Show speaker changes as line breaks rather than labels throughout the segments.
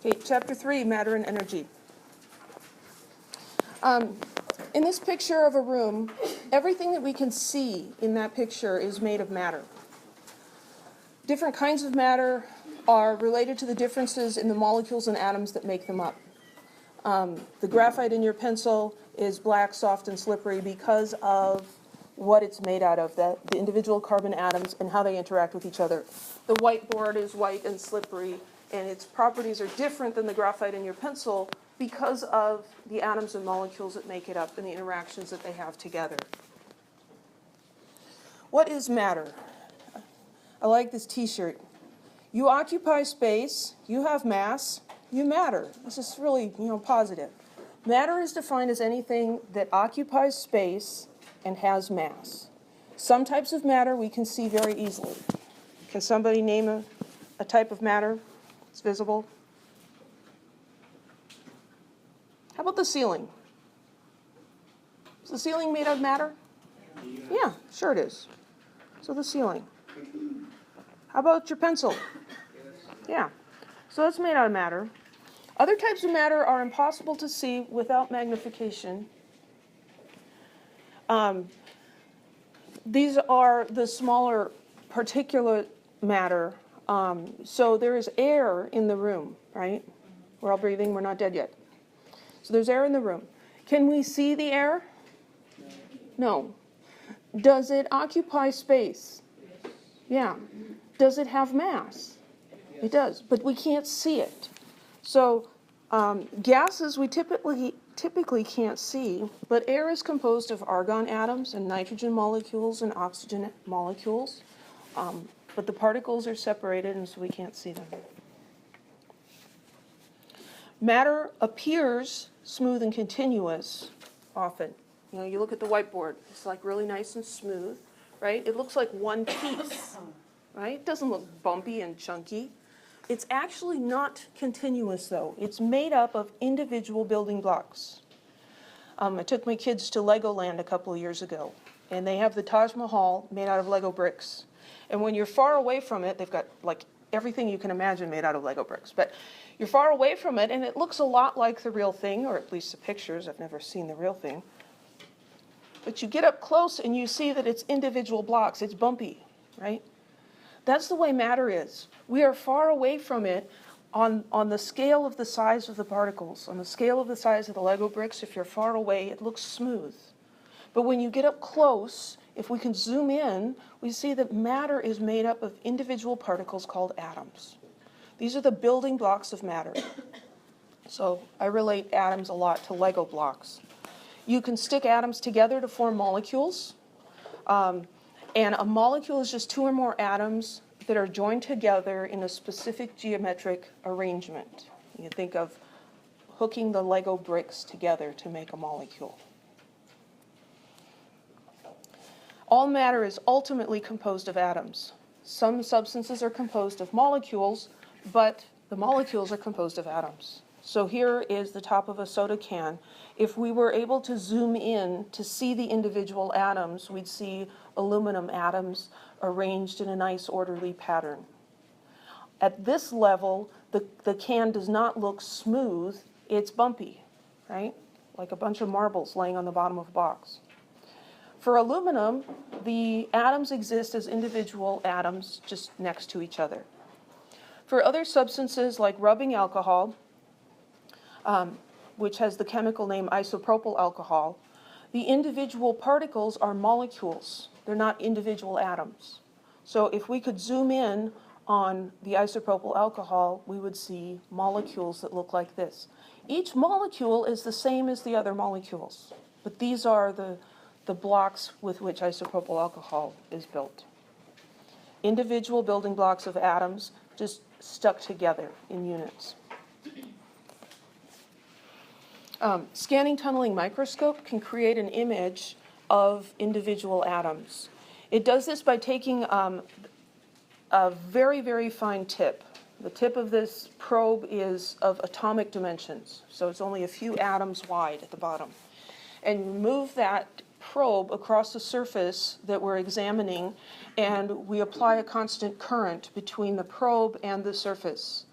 Okay, chapter 3, matter and energy. In this picture of a room, everything that we can see in that picture is made of matter. Different kinds of matter are related to the differences in the molecules and atoms that make them up. The graphite in your pencil is black, soft, and slippery because of what it's made out of, the individual carbon atoms and how they interact with each other. The whiteboard is white and slippery, and its properties are different than the graphite in your pencil because of the atoms and molecules that make it up and the interactions that they have together. What is matter? I like this t-shirt. You occupy space, you have mass, you matter. This is really, positive. Matter is defined as anything that occupies space and has mass. Some types of matter we can see very easily. Can somebody name a type of matter that's visible? How about the ceiling? Is the ceiling made of matter? Yeah, sure it is. So the ceiling. How about your pencil? Yeah. So it's made out of matter. Other types of matter are impossible to see without magnification. These are the smaller particulate matter. So there is air in the room, right? We're all breathing. We're not dead yet. So there's air in the room. Can we see the air? No. Does it occupy space? Yeah. Does it have mass? It does, but we can't see it. So gases we typically can't see, but air is composed of argon atoms and nitrogen molecules and oxygen molecules. But the particles are separated, and so we can't see them. Matter appears smooth and continuous often. You look at the whiteboard. It's like really nice and smooth, right? It looks like one piece, right? It doesn't look bumpy and chunky. It's actually not continuous, though. It's made up of individual building blocks. I took my kids to Legoland a couple of years ago, and they have the Taj Mahal made out of Lego bricks. And when you're far away from it, they've got like everything you can imagine made out of Lego bricks. But you're far away from it, and it looks a lot like the real thing, or at least the pictures. I've never seen the real thing. But you get up close, and you see that it's individual blocks. It's bumpy, right? That's the way matter is. We are far away from it on the scale of the size of the particles. On the scale of the size of the Lego bricks, if you're far away, it looks smooth. But when you get up close, if we can zoom in, we see that matter is made up of individual particles called atoms. These are the building blocks of matter. So I relate atoms a lot to Lego blocks. You can stick atoms together to form molecules. And a molecule is just two or more atoms that are joined together in a specific geometric arrangement. You think of hooking the Lego bricks together to make a molecule. All matter is ultimately composed of atoms. Some substances are composed of molecules, but the molecules are composed of atoms. So here is the top of a soda can. If we were able to zoom in to see the individual atoms, we'd see aluminum atoms arranged in a nice orderly pattern. At this level, the can does not look smooth, it's bumpy, right? Like a bunch of marbles laying on the bottom of a box. For aluminum, the atoms exist as individual atoms just next to each other. For other substances like rubbing alcohol, which has the chemical name isopropyl alcohol, the individual particles are molecules. They're not individual atoms. So if we could zoom in on the isopropyl alcohol, we would see molecules that look like this. Each molecule is the same as the other molecules, but these are the blocks with which isopropyl alcohol is built. Individual building blocks of atoms just stuck together in units. Scanning tunneling microscope can create an image of individual atoms. It does this by taking a very, very fine tip. The tip of this probe is of atomic dimensions, so it's only a few atoms wide at the bottom. And you move that probe across the surface that we're examining, and we apply a constant current between the probe and the surface.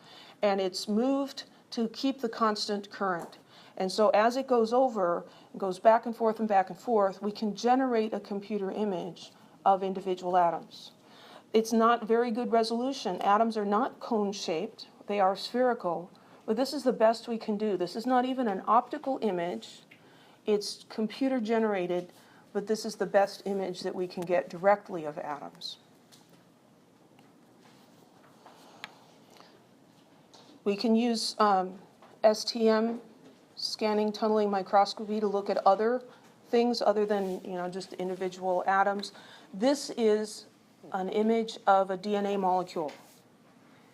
And it's moved to keep the constant current. And so as it goes over, it goes back and forth, we can generate a computer image of individual atoms. It's not very good resolution. Atoms are not cone-shaped, they are spherical, but this is the best we can do. This is not even an optical image, it's computer generated, but this is the best image that we can get directly of atoms. We can use STM, scanning tunneling microscopy, to look at other things other than just individual atoms. This is an image of a DNA molecule,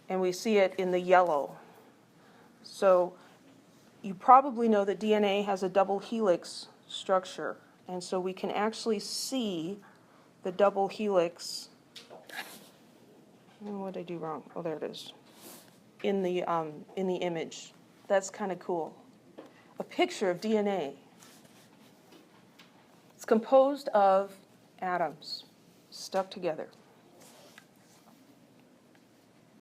and we see it in the yellow. So you probably know that DNA has a double helix structure, and so we can actually see the double helix. What did I do wrong? Oh, there it is. In the image. That's kind of cool. A picture of DNA. It's composed of atoms stuck together.